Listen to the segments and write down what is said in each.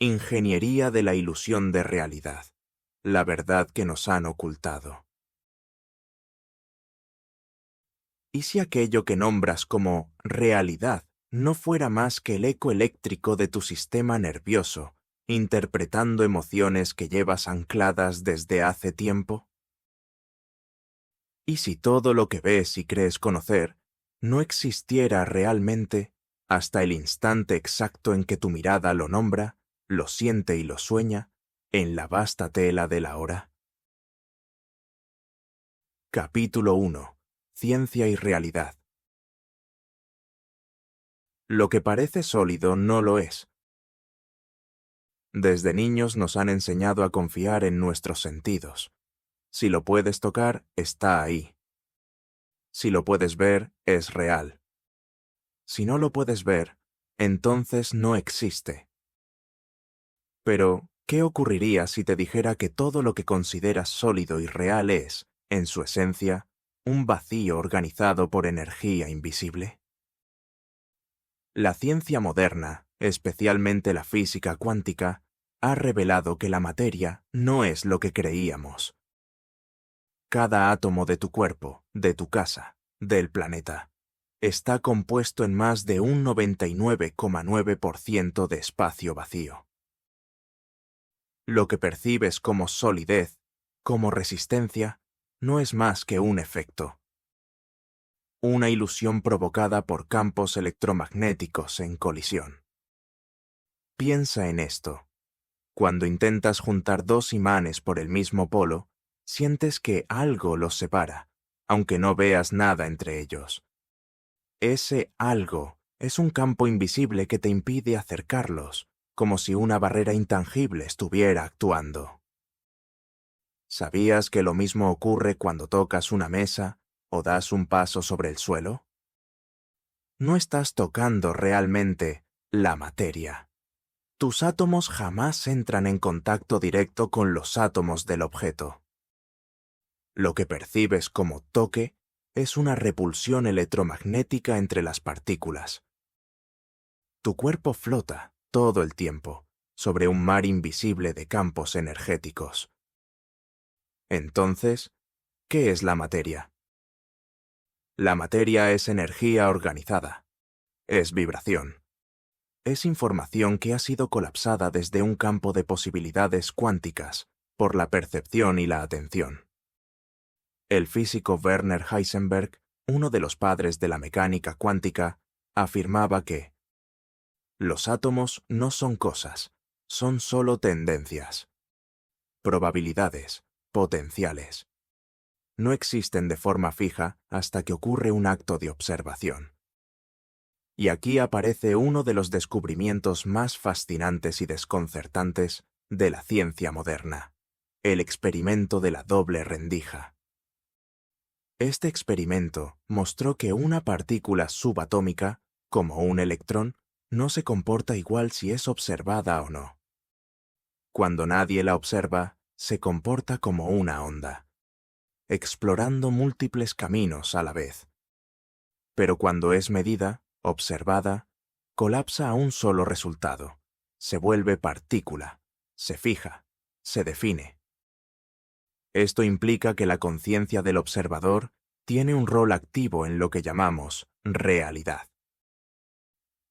Ingeniería de la ilusión de realidad, la verdad que nos han ocultado. ¿Y si aquello que nombras como realidad no fuera más que el eco eléctrico de tu sistema nervioso, interpretando emociones que llevas ancladas desde hace tiempo? ¿Y si todo lo que ves y crees conocer no existiera realmente hasta el instante exacto en que tu mirada lo nombra, lo siente y lo sueña, en la vasta tela de la hora? Capítulo 1. Ciencia y realidad. Lo que parece sólido no lo es. Desde niños nos han enseñado a confiar en nuestros sentidos. Si lo puedes tocar, está ahí. Si lo puedes ver, es real. Si no lo puedes ver, entonces no existe. Pero, ¿qué ocurriría si te dijera que todo lo que consideras sólido y real es, en su esencia, un vacío organizado por energía invisible? La ciencia moderna, especialmente la física cuántica, ha revelado que la materia no es lo que creíamos. Cada átomo de tu cuerpo, de tu casa, del planeta, está compuesto en más de un 99,9% de espacio vacío. Lo que percibes como solidez, como resistencia, no es más que un efecto. Una ilusión provocada por campos electromagnéticos en colisión. Piensa en esto. Cuando intentas juntar dos imanes por el mismo polo, sientes que algo los separa, aunque no veas nada entre ellos. Ese algo es un campo invisible que te impide acercarlos, como si una barrera intangible estuviera actuando. ¿Sabías que lo mismo ocurre cuando tocas una mesa o das un paso sobre el suelo? No estás tocando realmente la materia. Tus átomos jamás entran en contacto directo con los átomos del objeto. Lo que percibes como toque es una repulsión electromagnética entre las partículas. Tu cuerpo flota todo el tiempo sobre un mar invisible de campos energéticos. Entonces, ¿qué es la materia? La materia es energía organizada. Es vibración. Es información que ha sido colapsada desde un campo de posibilidades cuánticas por la percepción y la atención. El físico Werner Heisenberg, uno de los padres de la mecánica cuántica, afirmaba que los átomos no son cosas, son solo tendencias. Probabilidades, potenciales. No existen de forma fija hasta que ocurre un acto de observación. Y aquí aparece uno de los descubrimientos más fascinantes y desconcertantes de la ciencia moderna, el experimento de la doble rendija. Este experimento mostró que una partícula subatómica, como un electrón, no se comporta igual si es observada o no. Cuando nadie la observa, se comporta como una onda, explorando múltiples caminos a la vez. Pero cuando es medida, observada, colapsa a un solo resultado. Se vuelve partícula, se fija, se define. Esto implica que la conciencia del observador tiene un rol activo en lo que llamamos realidad.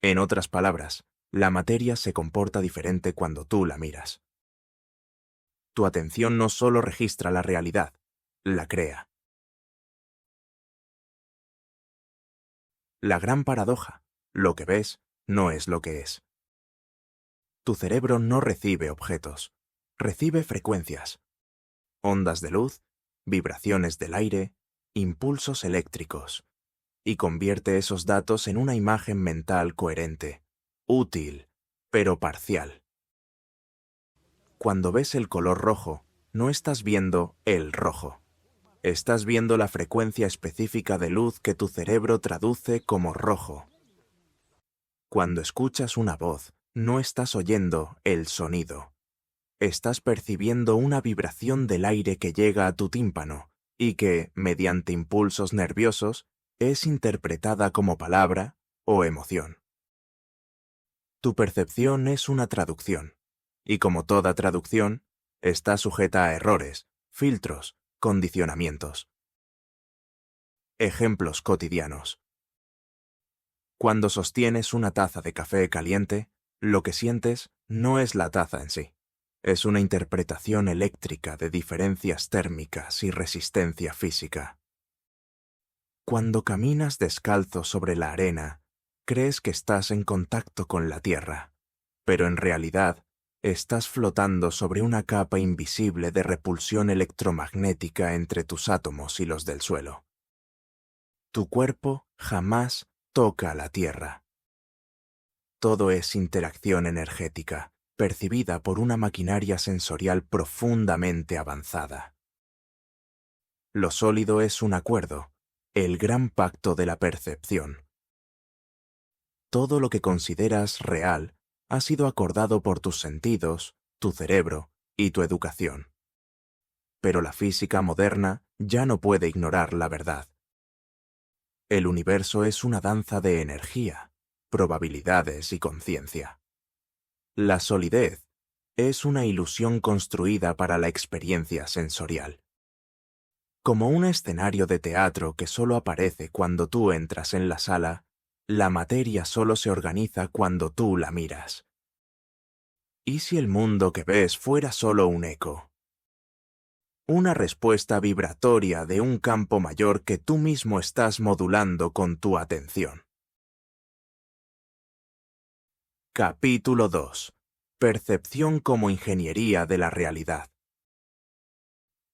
En otras palabras, la materia se comporta diferente cuando tú la miras. Tu atención no solo registra la realidad, la crea. La gran paradoja, lo que ves no es lo que es. Tu cerebro no recibe objetos, recibe frecuencias, ondas de luz, vibraciones del aire, impulsos eléctricos, y convierte esos datos en una imagen mental coherente, útil, pero parcial. Cuando ves el color rojo, no estás viendo el rojo. Estás viendo la frecuencia específica de luz que tu cerebro traduce como rojo. Cuando escuchas una voz, no estás oyendo el sonido. Estás percibiendo una vibración del aire que llega a tu tímpano y que, mediante impulsos nerviosos, es interpretada como palabra o emoción. Tu percepción es una traducción, Y como toda traducción, está sujeta a errores, filtros, condicionamientos. Ejemplos cotidianos. Cuando sostienes una taza de café caliente, lo que sientes no es la taza en sí. Es una interpretación eléctrica de diferencias térmicas y resistencia física. Cuando caminas descalzo sobre la arena, crees que estás en contacto con la tierra, pero en realidad estás flotando sobre una capa invisible de repulsión electromagnética entre tus átomos y los del suelo. Tu cuerpo jamás toca la tierra. Todo es interacción energética, percibida por una maquinaria sensorial profundamente avanzada. Lo sólido es un acuerdo, el gran pacto de la percepción. Todo lo que consideras real ha sido acordado por tus sentidos, tu cerebro y tu educación. Pero la física moderna ya no puede ignorar la verdad. El universo es una danza de energía, probabilidades y conciencia. La solidez es una ilusión construida para la experiencia sensorial. Como un escenario de teatro que solo aparece cuando tú entras en la sala, la materia solo se organiza cuando tú la miras. ¿Y si el mundo que ves fuera solo un eco? Una respuesta vibratoria de un campo mayor que tú mismo estás modulando con tu atención. Capítulo 2. Percepción como ingeniería de la realidad.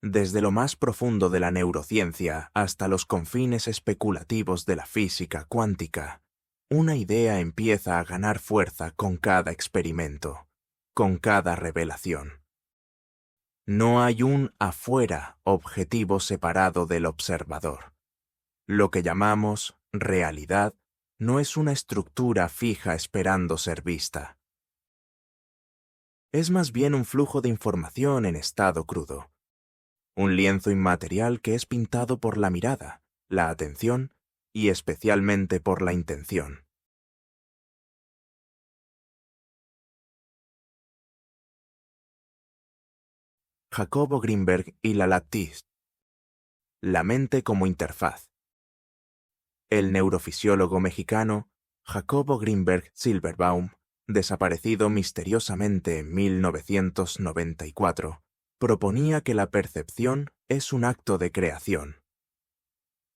Desde lo más profundo de la neurociencia hasta los confines especulativos de la física cuántica, una idea empieza a ganar fuerza con cada experimento, con cada revelación. No hay un afuera objetivo separado del observador. Lo que llamamos realidad no es una estructura fija esperando ser vista. Es más bien un flujo de información en estado crudo. Un lienzo inmaterial que es pintado por la mirada, la atención y especialmente por la intención. Jacobo Grinberg y la Lattice. La mente como interfaz. El neurofisiólogo mexicano Jacobo Grinberg Silverbaum, desaparecido misteriosamente en 1994, proponía que la percepción es un acto de creación.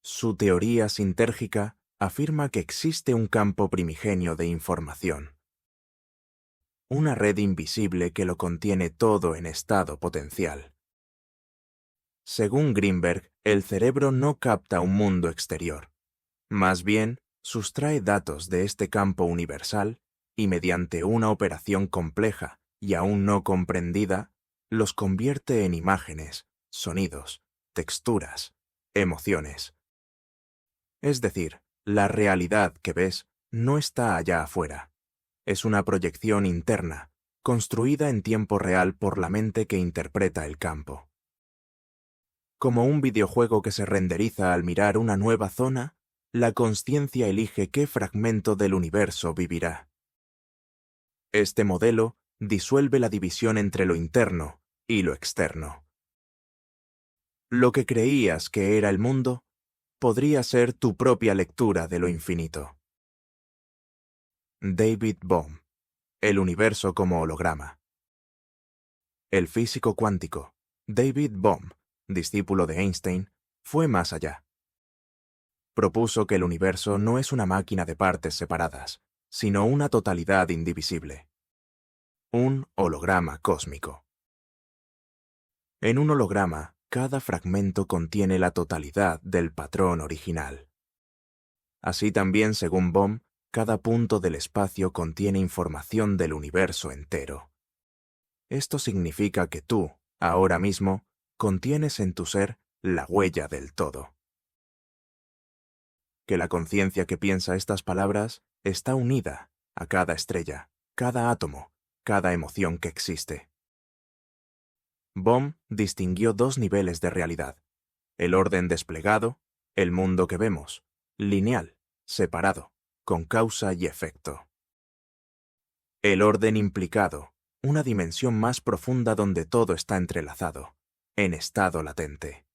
Su teoría sintérgica afirma que existe un campo primigenio de información. Una red invisible que lo contiene todo en estado potencial. Según Grinberg, el cerebro no capta un mundo exterior. Más bien, sustrae datos de este campo universal y mediante una operación compleja y aún no comprendida, los convierte en imágenes, sonidos, texturas, emociones. Es decir, la realidad que ves no está allá afuera. Es una proyección interna, construida en tiempo real por la mente que interpreta el campo. Como un videojuego que se renderiza al mirar una nueva zona, la consciencia elige qué fragmento del universo vivirá. Este modelo disuelve la división entre lo interno y lo externo. Lo que creías que era el mundo podría ser tu propia lectura de lo infinito. David Bohm. El universo como holograma. El físico cuántico, David Bohm, discípulo de Einstein, fue más allá. Propuso que el universo no es una máquina de partes separadas, sino una totalidad indivisible. Un holograma cósmico. En un holograma, cada fragmento contiene la totalidad del patrón original. Así también, según Bohm, cada punto del espacio contiene información del universo entero. Esto significa que tú, ahora mismo, contienes en tu ser la huella del todo. Que la conciencia que piensa estas palabras está unida a cada estrella, cada átomo, cada emoción que existe. Bohm distinguió dos niveles de realidad: el orden desplegado, el mundo que vemos, lineal, separado, con causa y efecto. El orden implicado, una dimensión más profunda donde todo está entrelazado, en estado latente.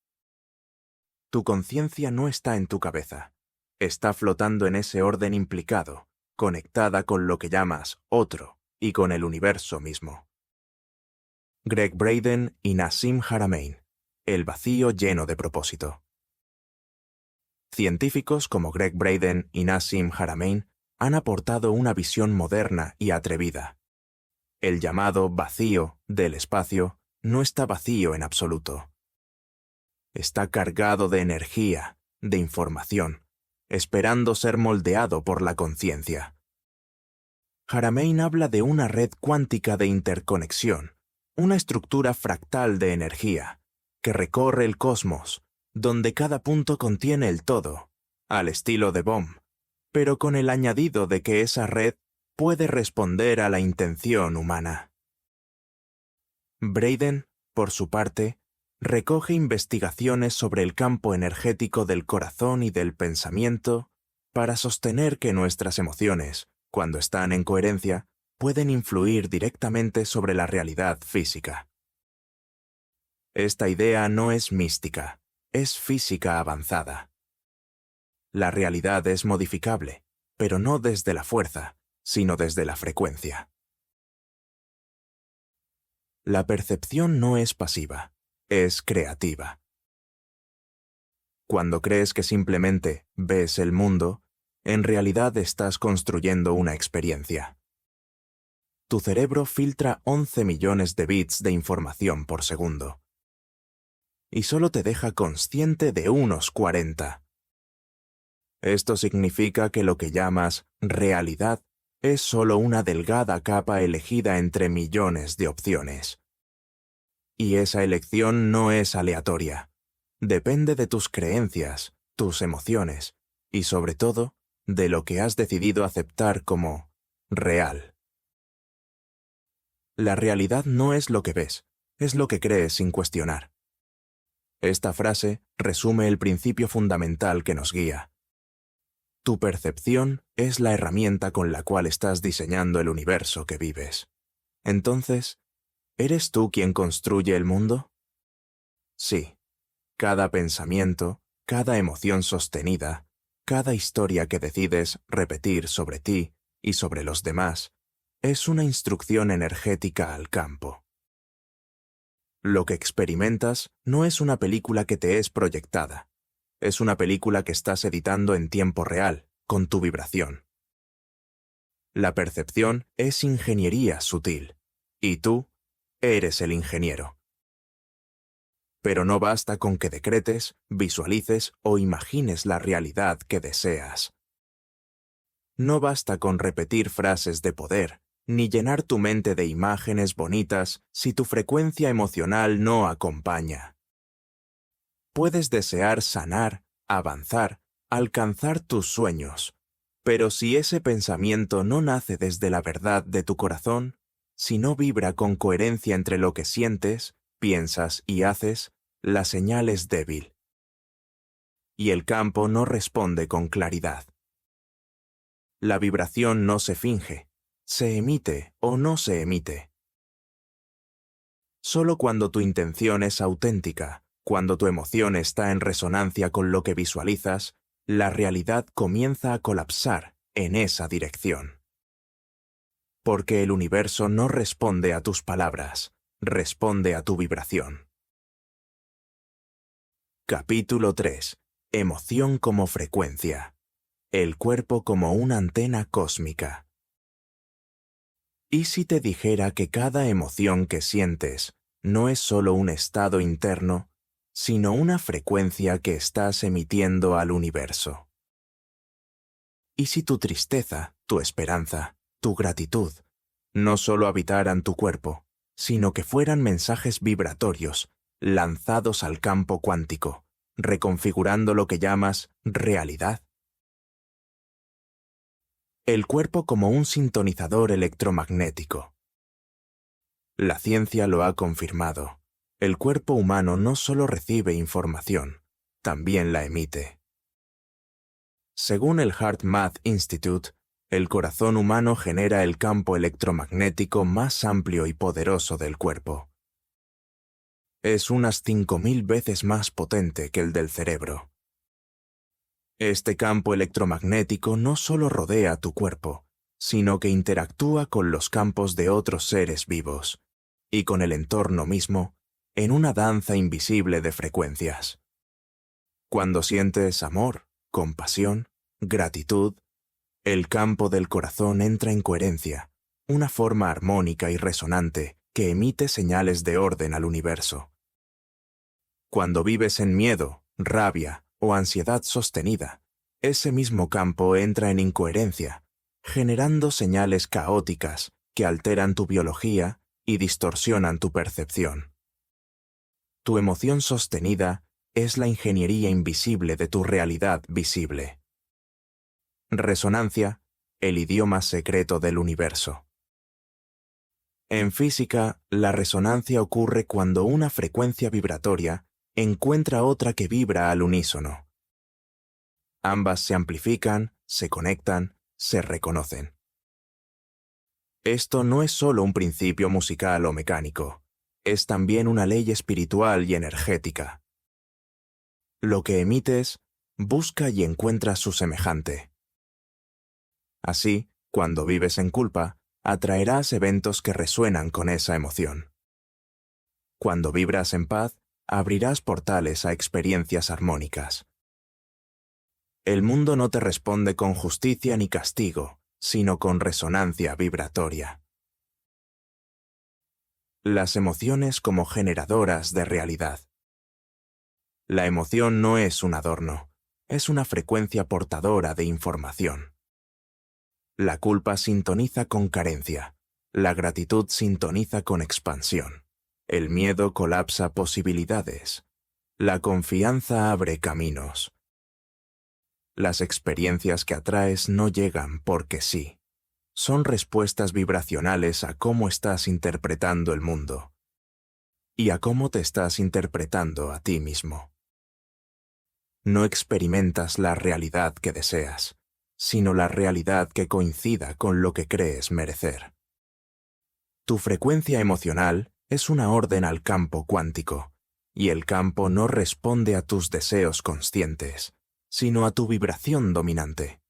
Tu conciencia no está en tu cabeza, está flotando en ese orden implicado, conectada con lo que llamas otro y con el universo mismo. Gregg Braden y Nassim Haramein, el vacío lleno de propósito. Científicos como Gregg Braden y Nassim Haramein han aportado una visión moderna y atrevida. El llamado vacío del espacio no está vacío en absoluto. Está cargado de energía, de información, esperando ser moldeado por la conciencia. Haramein habla de una red cuántica de interconexión, una estructura fractal de energía, que recorre el cosmos, donde cada punto contiene el todo, al estilo de Bohm, pero con el añadido de que esa red puede responder a la intención humana. Braden, por su parte, recoge investigaciones sobre el campo energético del corazón y del pensamiento para sostener que nuestras emociones, cuando están en coherencia, pueden influir directamente sobre la realidad física. Esta idea no es mística, es física avanzada. La realidad es modificable, pero no desde la fuerza, sino desde la frecuencia. La percepción no es pasiva, es creativa. Cuando crees que simplemente ves el mundo, en realidad estás construyendo una experiencia. Tu cerebro filtra 11 millones de bits de información por segundo. Y solo te deja consciente de unos 40. Esto significa que lo que llamas realidad es solo una delgada capa elegida entre millones de opciones. Y esa elección no es aleatoria. Depende de tus creencias, tus emociones y, sobre todo, de lo que has decidido aceptar como real. La realidad no es lo que ves, es lo que crees sin cuestionar. Esta frase resume el principio fundamental que nos guía. Tu percepción es la herramienta con la cual estás diseñando el universo que vives. Entonces, ¿eres tú quien construye el mundo? Sí. Cada pensamiento, cada emoción sostenida, cada historia que decides repetir sobre ti y sobre los demás, es una instrucción energética al campo. Lo que experimentas no es una película que te es proyectada. Es una película que estás editando en tiempo real, con tu vibración. La percepción es ingeniería sutil, y tú eres el ingeniero. Pero no basta con que decretes, visualices o imagines la realidad que deseas. No basta con repetir frases de poder, ni llenar tu mente de imágenes bonitas si tu frecuencia emocional no acompaña. Puedes desear sanar, avanzar, alcanzar tus sueños, pero si ese pensamiento no nace desde la verdad de tu corazón, si no vibra con coherencia entre lo que sientes, piensas y haces, la señal es débil. Y el campo no responde con claridad. La vibración no se finge, se emite o no se emite. Solo cuando tu intención es auténtica, cuando tu emoción está en resonancia con lo que visualizas, la realidad comienza a colapsar en esa dirección. Porque el universo no responde a tus palabras, responde a tu vibración. Capítulo 3. Emoción como frecuencia. El cuerpo como una antena cósmica. ¿Y si te dijera que cada emoción que sientes no es solo un estado interno, sino una frecuencia que estás emitiendo al universo? ¿Y si tu tristeza, tu esperanza, tu gratitud, no solo habitaran tu cuerpo, sino que fueran mensajes vibratorios lanzados al campo cuántico, reconfigurando lo que llamas realidad? El cuerpo como un sintonizador electromagnético. La ciencia lo ha confirmado. El cuerpo humano no solo recibe información, también la emite. Según el HeartMath Institute, El corazón humano genera el campo electromagnético más amplio y poderoso del cuerpo. Es unas 5000 veces más potente que el del cerebro. Este campo electromagnético no solo rodea tu cuerpo, sino que interactúa con los campos de otros seres vivos y con el entorno mismo en una danza invisible de frecuencias. Cuando sientes amor, compasión, gratitud, el campo del corazón entra en coherencia, una forma armónica y resonante que emite señales de orden al universo. Cuando vives en miedo, rabia o ansiedad sostenida, ese mismo campo entra en incoherencia, generando señales caóticas que alteran tu biología y distorsionan tu percepción. Tu emoción sostenida es la ingeniería invisible de tu realidad visible. Resonancia, el idioma secreto del universo. En física, la resonancia ocurre cuando una frecuencia vibratoria encuentra otra que vibra al unísono. Ambas se amplifican, se conectan, se reconocen. Esto no es solo un principio musical o mecánico, es también una ley espiritual y energética. Lo que emites, busca y encuentra su semejante. Así, cuando vives en culpa, atraerás eventos que resuenan con esa emoción. Cuando vibras en paz, abrirás portales a experiencias armónicas. El mundo no te responde con justicia ni castigo, sino con resonancia vibratoria. Las emociones como generadoras de realidad. La emoción no es un adorno, es una frecuencia portadora de información. La culpa sintoniza con carencia, la gratitud sintoniza con expansión, el miedo colapsa posibilidades, la confianza abre caminos. Las experiencias que atraes no llegan porque sí. Son respuestas vibracionales a cómo estás interpretando el mundo y a cómo te estás interpretando a ti mismo. No experimentas la realidad que deseas, sino la realidad que coincida con lo que crees merecer. Tu frecuencia emocional es una orden al campo cuántico, y el campo no responde a tus deseos conscientes, sino a tu vibración dominante.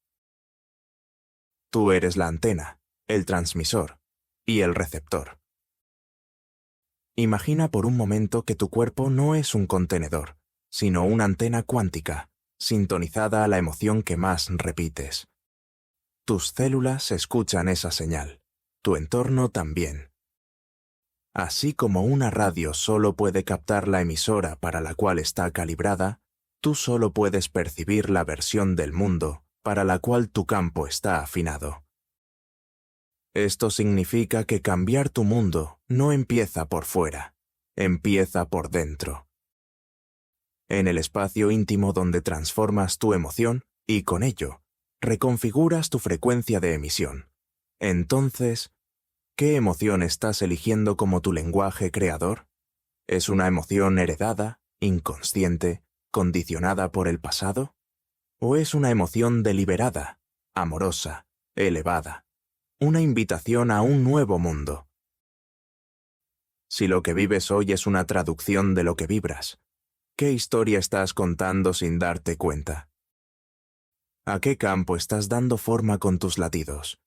Tú eres la antena, el transmisor y el receptor. Imagina por un momento que tu cuerpo no es un contenedor, sino una antena cuántica, sintonizada a la emoción que más repites. Tus células escuchan esa señal, tu entorno también. Así como una radio solo puede captar la emisora para la cual está calibrada, tú solo puedes percibir la versión del mundo para la cual tu campo está afinado. Esto significa que cambiar tu mundo no empieza por fuera, empieza por dentro. En el espacio íntimo donde transformas tu emoción y con ello, reconfiguras tu frecuencia de emisión. Entonces, ¿qué emoción estás eligiendo como tu lenguaje creador? ¿Es una emoción heredada, inconsciente, condicionada por el pasado? ¿O es una emoción deliberada, amorosa, elevada? Una invitación a un nuevo mundo. Si lo que vives hoy es una traducción de lo que vibras, ¿qué historia estás contando sin darte cuenta? ¿A qué campo estás dando forma con tus latidos?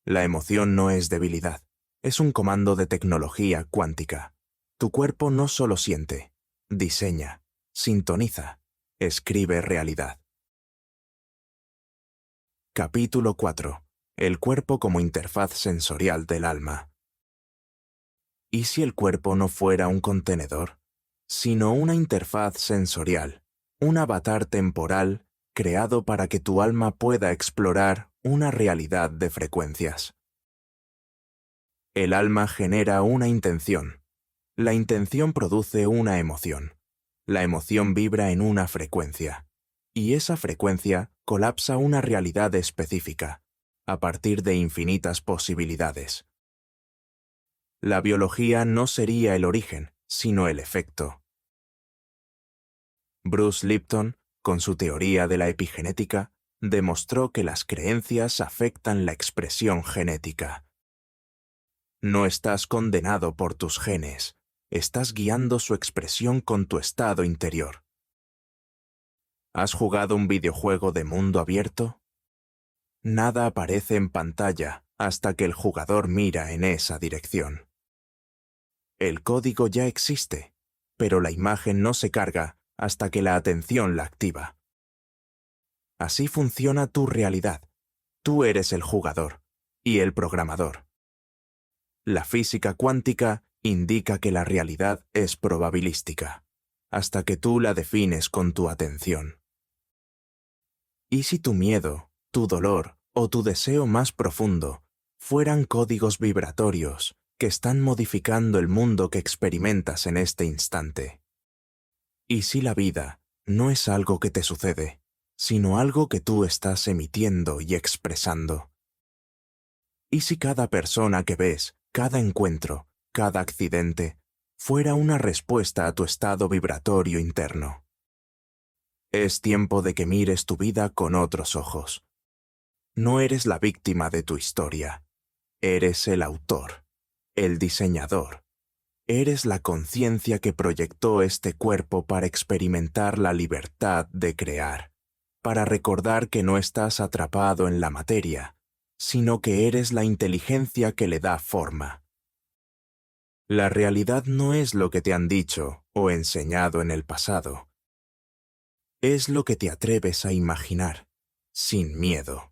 La emoción no es debilidad, es un comando de tecnología cuántica. Tu cuerpo no solo siente, diseña, sintoniza, escribe realidad. Capítulo 4. El cuerpo como interfaz sensorial del alma. ¿Y si el cuerpo no fuera un contenedor, sino una interfaz sensorial, un avatar temporal creado para que tu alma pueda explorar una realidad de frecuencias? El alma genera una intención. La intención produce una emoción. La emoción vibra en una frecuencia. Y esa frecuencia colapsa una realidad específica, a partir de infinitas posibilidades. La biología no sería el origen, sino el efecto. Bruce Lipton, con su teoría de la epigenética, demostró que las creencias afectan la expresión genética. No estás condenado por tus genes, estás guiando su expresión con tu estado interior. ¿Has jugado un videojuego de mundo abierto? Nada aparece en pantalla hasta que el jugador mira en esa dirección. El código ya existe, pero la imagen no se carga hasta que la atención la activa. Así funciona tu realidad. Tú eres el jugador y el programador. La física cuántica indica que la realidad es probabilística, hasta que tú la defines con tu atención. ¿Y si tu miedo, tu dolor o tu deseo más profundo fueran códigos vibratorios que están modificando el mundo que experimentas en este instante? ¿Y si la vida no es algo que te sucede, sino algo que tú estás emitiendo y expresando? ¿Y si cada persona que ves, cada encuentro, cada accidente, fuera una respuesta a tu estado vibratorio interno? Es tiempo de que mires tu vida con otros ojos. No eres la víctima de tu historia. Eres el autor, el diseñador. Eres la conciencia que proyectó este cuerpo para experimentar la libertad de crear, para recordar que no estás atrapado en la materia, sino que eres la inteligencia que le da forma. La realidad no es lo que te han dicho o enseñado en el pasado. Es lo que te atreves a imaginar, sin miedo.